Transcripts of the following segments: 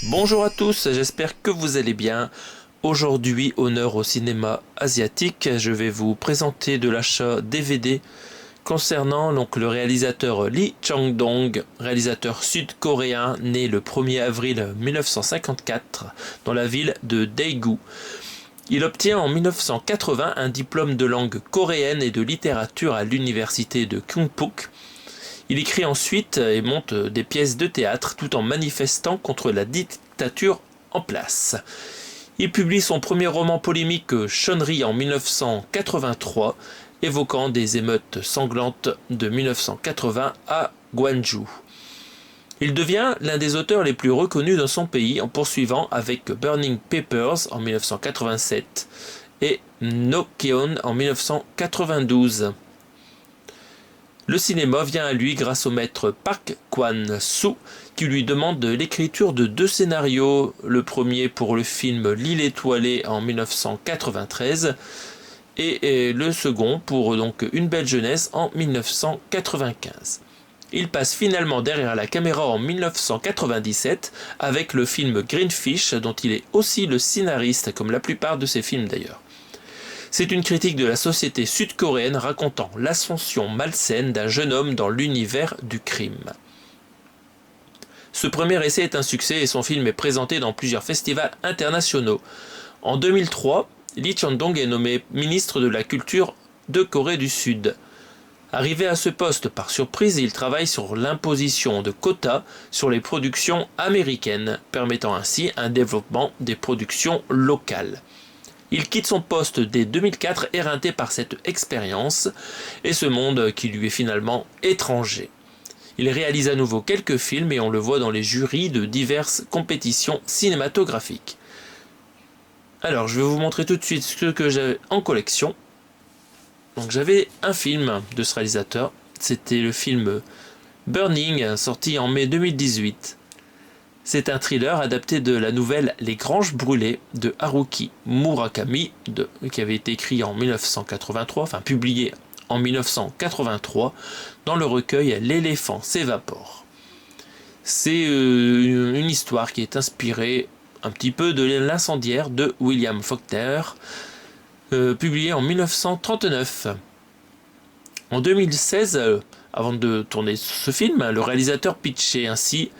Bonjour à tous, j'espère que vous allez bien. Aujourd'hui, honneur au cinéma asiatique, je vais vous présenter de l'achat DVD concernant le réalisateur Lee Chang-dong, réalisateur sud-coréen né le 1er avril 1954 dans la ville de Daegu. Il obtient en 1980 un diplôme de langue coréenne et de littérature à l'université de Kyungpook. Il écrit ensuite et monte des pièces de théâtre tout en manifestant contre la dictature en place. Il publie son premier roman polémique Chonri en 1983, évoquant des émeutes sanglantes de 1980 à Gwangju. Il devient l'un des auteurs les plus reconnus dans son pays en poursuivant avec Burning Papers en 1987 et Nokkeon en 1992. Le cinéma vient à lui grâce au maître Park Kwan-soo qui lui demande l'écriture de 2 scénarios, le premier pour le film L'île étoilée en 1993 et le second pour Une belle jeunesse en 1995. Il passe finalement derrière la caméra en 1997 avec le film Greenfish dont il est aussi le scénariste comme la plupart de ses films d'ailleurs. C'est une critique de la société sud-coréenne racontant l'ascension malsaine d'un jeune homme dans l'univers du crime. Ce premier essai est un succès et son film est présenté dans plusieurs festivals internationaux. En 2003, Lee Chang-dong est nommé ministre de la Culture de Corée du Sud. Arrivé à ce poste par surprise, il travaille sur l'imposition de quotas sur les productions américaines, permettant ainsi un développement des productions locales. Il quitte son poste dès 2004 éreinté par cette expérience et ce monde qui lui est finalement étranger. Il réalise à nouveau quelques films et on le voit dans les jurys de diverses compétitions cinématographiques. Alors je vais vous montrer tout de suite ce que j'avais en collection. Donc j'avais un film de ce réalisateur, c'était le film Burning sorti en mai 2018. C'est un thriller adapté de la nouvelle Les Granges brûlées de Haruki Murakami, qui avait été écrit en 1983, enfin publié en 1983, dans le recueil L'éléphant s'évapore. C'est une histoire qui est inspirée un petit peu de L'incendiaire de William Faulkner, publié en 1939. En 2016, avant de tourner ce film, le réalisateur pitchait ainsi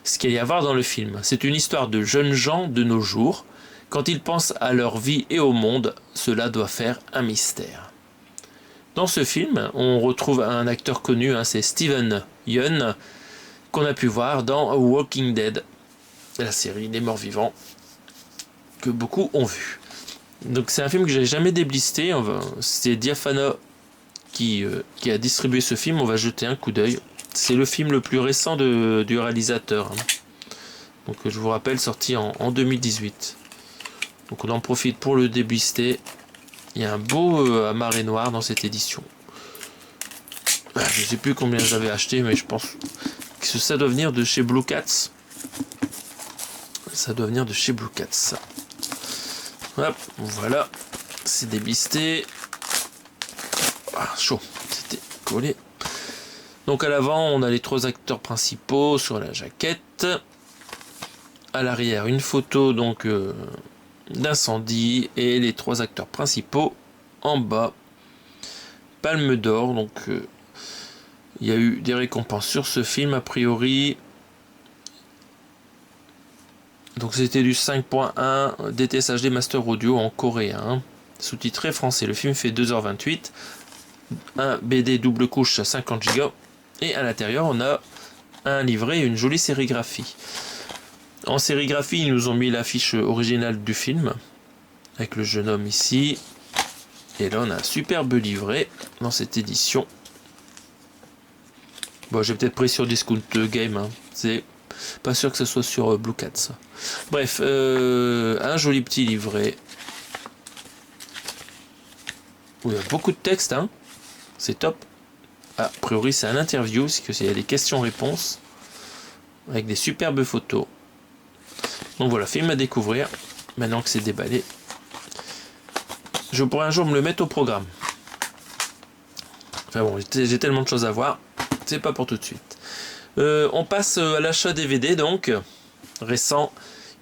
ce qu'il y a à voir dans le film. C'est une histoire de jeunes gens de nos jours. Quand ils pensent à leur vie et au monde, cela doit faire un mystère. Dans ce film, on retrouve un acteur connu, c'est Steven Yeun, qu'on a pu voir dans Walking Dead, la série des morts vivants, que beaucoup ont vu. Donc c'est un film que j'ai jamais déblisté. C'est Diafana qui a distribué ce film. On va jeter un coup d'œil. C'est le film le plus récent du réalisateur. Donc je vous rappelle, sorti en 2018. Donc on en profite pour le déblister. Il y a un beau à marée noire dans cette édition. Je ne sais plus combien j'avais acheté, mais je pense que ça doit venir de chez Blue Cats. Ça doit venir de chez Blue Cats. Hop, voilà. C'est déblisté. Ah, chaud. C'était collé. Donc à l'avant, on a les 3 acteurs principaux sur la jaquette. À l'arrière, une photo d'incendie et les 3 acteurs principaux en bas. Palme d'or, il y a eu des récompenses sur ce film a priori. Donc c'était du 5.1 DTS HD Master Audio en coréen, sous-titré français. Le film fait 2h28, un BD double couche à 50 Go. Et à l'intérieur, on a un livret et une jolie sérigraphie. En sérigraphie, ils nous ont mis l'affiche originale du film, avec le jeune homme ici. Et là, on a un superbe livret dans cette édition. Bon, j'ai peut-être pris sur Discount Game. C'est pas sûr que ce soit sur Blue Cats. Bref, un joli petit livret. Où il y a beaucoup de texte, c'est top. A priori, c'est un interview, c'est qu'il y a des questions-réponses avec des superbes photos. Donc voilà, film à découvrir. Maintenant que c'est déballé, je pourrais un jour me le mettre au programme. Enfin bon, j'ai tellement de choses à voir, c'est pas pour tout de suite. On passe à l'achat DVD donc. récent.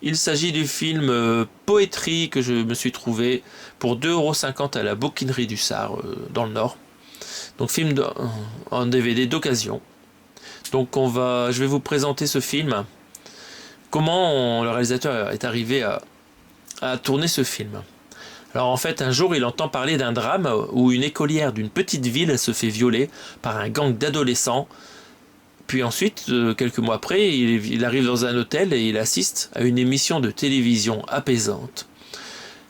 Il s'agit du film Poétrie que je me suis trouvé pour 2,50 € à la bouquinerie du Sar dans le Nord. Donc film en DVD d'occasion. Donc je vais vous présenter ce film. Comment le réalisateur est arrivé à tourner ce film. Alors en fait, un jour, il entend parler d'un drame où une écolière d'une petite ville se fait violer par un gang d'adolescents. Puis ensuite, quelques mois après, il arrive dans un hôtel et il assiste à une émission de télévision apaisante,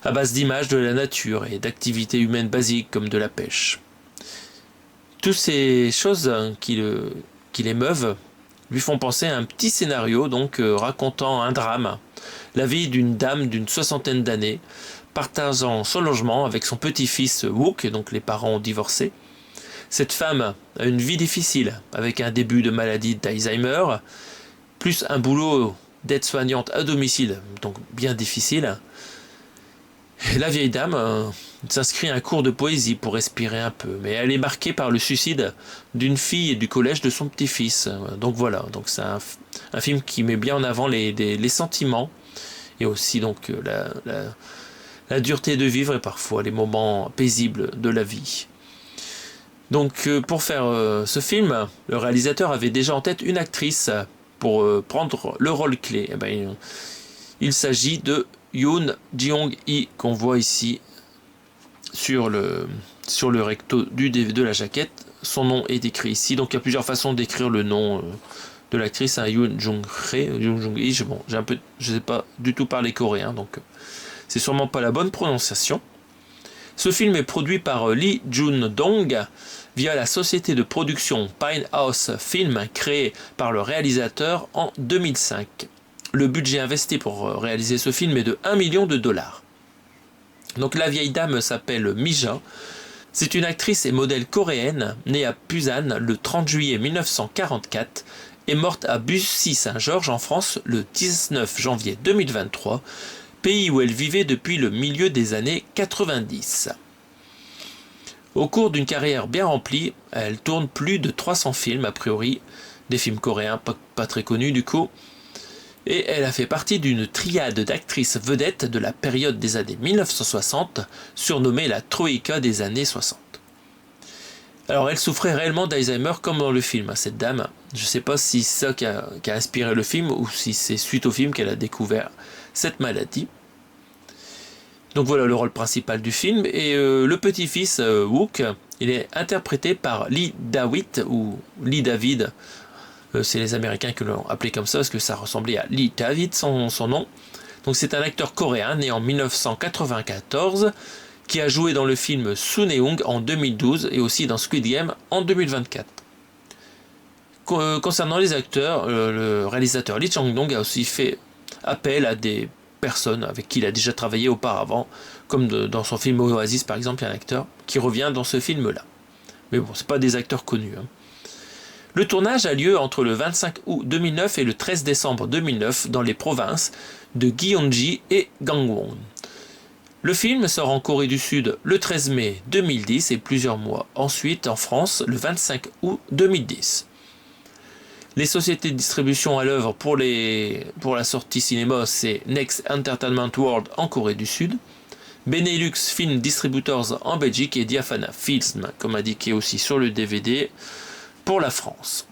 à base d'images de la nature et d'activités humaines basiques comme de la pêche. Toutes ces choses qui l'émeuvent lui font penser à un petit scénario donc racontant un drame, la vie d'une dame d'une soixantaine d'années, partageant son logement avec son petit-fils Wook, donc les parents ont divorcé. Cette femme a une vie difficile, avec un début de maladie d'Alzheimer, plus un boulot d'aide-soignante à domicile, donc bien difficile. Et la vieille dame s'inscrit à un cours de poésie pour respirer un peu, mais elle est marquée par le suicide d'une fille du collège de son petit-fils. Donc voilà, donc c'est un film qui met bien en avant les sentiments et aussi donc la dureté de vivre et parfois les moments paisibles de la vie. Donc pour faire ce film, le réalisateur avait déjà en tête une actrice pour prendre le rôle clé. Eh ben, il s'agit de Yoon Jeong-hee qu'on voit ici sur le recto de la jaquette. Son nom est écrit ici, donc il y a plusieurs façons d'écrire le nom de l'actrice, hein, Yoon Jeong-hee. Je sais pas du tout parler coréen, donc c'est sûrement pas la bonne prononciation. Ce film est produit par Lee Jun-dong via la société de production Pinehouse Film créée par le réalisateur en 2005. Le budget investi pour réaliser ce film est de 1 million de dollars. Donc la vieille dame s'appelle Mija. C'est une actrice et modèle coréenne née à Busan le 30 juillet 1944 et morte à Bussy-Saint-Georges en France le 19 janvier 2023, pays où elle vivait depuis le milieu des années 90. Au cours d'une carrière bien remplie, elle tourne plus de 300 films a priori, des films coréens pas très connus du coup, et elle a fait partie d'une triade d'actrices vedettes de la période des années 1960, surnommée la Troïka des années 60. Alors elle souffrait réellement d'Alzheimer comme dans le film, cette dame. Je ne sais pas si c'est ça qui a inspiré le film ou si c'est suite au film qu'elle a découvert cette maladie. Donc voilà le rôle principal du film. Et le petit-fils Wook, il est interprété par Lee David ou Lee David. C'est les Américains qui l'ont appelé comme ça parce que ça ressemblait à Lee David, son nom. Donc c'est un acteur coréen né en 1994 qui a joué dans le film Suneung en 2012 et aussi dans Squid Game en 2024. Concernant les acteurs, le réalisateur Lee Chang-dong a aussi fait appel à des personnes avec qui il a déjà travaillé auparavant, comme dans son film Oasis par exemple, il y a un acteur qui revient dans ce film-là. Mais bon, c'est pas des acteurs connus. Le tournage a lieu entre le 25 août 2009 et le 13 décembre 2009 dans les provinces de Gyeonggi et Gangwon. Le film sort en Corée du Sud le 13 mai 2010 et plusieurs mois ensuite en France le 25 août 2010. Les sociétés de distribution à l'œuvre pour la sortie cinéma, c'est Next Entertainment World en Corée du Sud, Benelux Film Distributors en Belgique et Diafana Films, comme indiqué aussi sur le DVD, pour la France.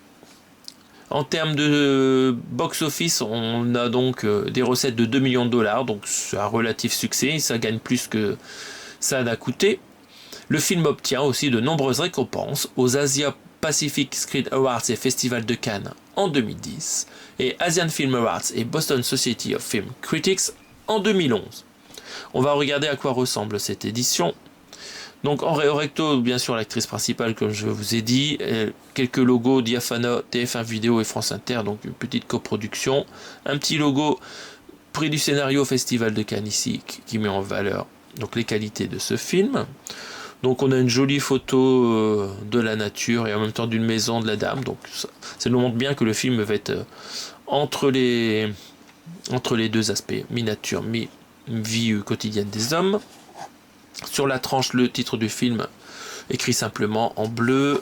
En termes de box-office, on a donc des recettes de 2 millions de dollars, donc c'est un relatif succès, ça gagne plus que ça n'a coûté. Le film obtient aussi de nombreuses récompenses aux Asia Pacific Screen Awards et Festival de Cannes en 2010, et Asian Film Awards et Boston Society of Film Critics en 2011. On va regarder à quoi ressemble cette édition. Donc en recto, bien sûr, l'actrice principale, comme je vous ai dit, quelques logos Diafana, TF1 Vidéo et France Inter, donc une petite coproduction. Un petit logo prix du scénario Festival de Cannes ici, qui met en valeur donc les qualités de ce film. Donc on a une jolie photo de la nature et en même temps d'une maison de la dame. Donc ça nous montre bien que le film va être entre les deux aspects, mi-nature, mi-vie quotidienne des hommes. Sur la tranche, le titre du film écrit simplement en bleu,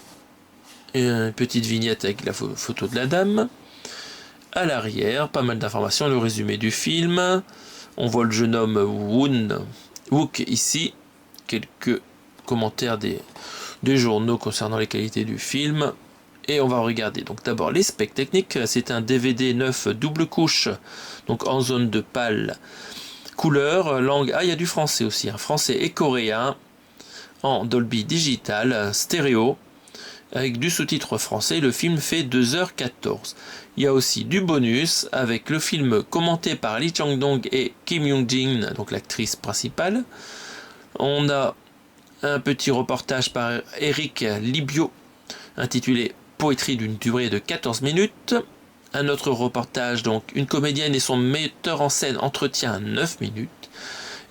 et une petite vignette avec la photo de la dame. à l'arrière, pas mal d'informations, le résumé du film. On voit le jeune homme Wook ici, quelques commentaires des journaux concernant les qualités du film. Et on va regarder donc d'abord les specs techniques. C'est un DVD neuf double couche, donc en zone de pâle couleur, langue. Ah, il y a du français aussi, français et coréen, en Dolby Digital, stéréo, avec du sous-titre français. Le film fait 2h14. Il y a aussi du bonus avec le film commenté par Lee Chang-dong et Kim Young-jin, donc l'actrice principale. On a un petit reportage par Eric Libio intitulé Poétrie d'une durée de 14 minutes. Un autre reportage, donc une comédienne et son metteur en scène entretien 9 minutes.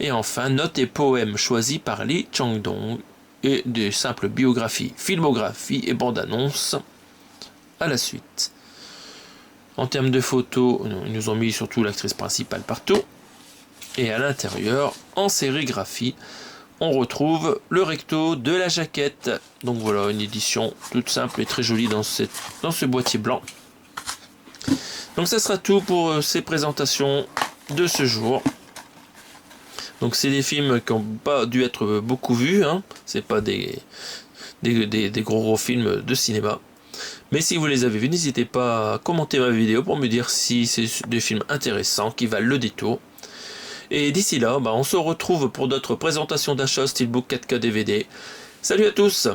Et enfin, notes et poèmes choisis par Lee Chang-dong et des simples biographies, filmographies et bandes-annonces à la suite. En termes de photos, ils nous ont mis surtout l'actrice principale partout. Et à l'intérieur, en sérigraphie, on retrouve le recto de la jaquette. Donc voilà, une édition toute simple et très jolie dans ce boîtier blanc. Donc ça sera tout pour ces présentations de ce jour. Donc c'est des films qui n'ont pas dû être beaucoup vus, hein. C'est pas des gros films de cinéma. Mais si vous les avez vus, n'hésitez pas à commenter ma vidéo pour me dire si c'est des films intéressants qui valent le détour. Et d'ici là, on se retrouve pour d'autres présentations d'achat Steelbook 4K DVD. Salut à tous!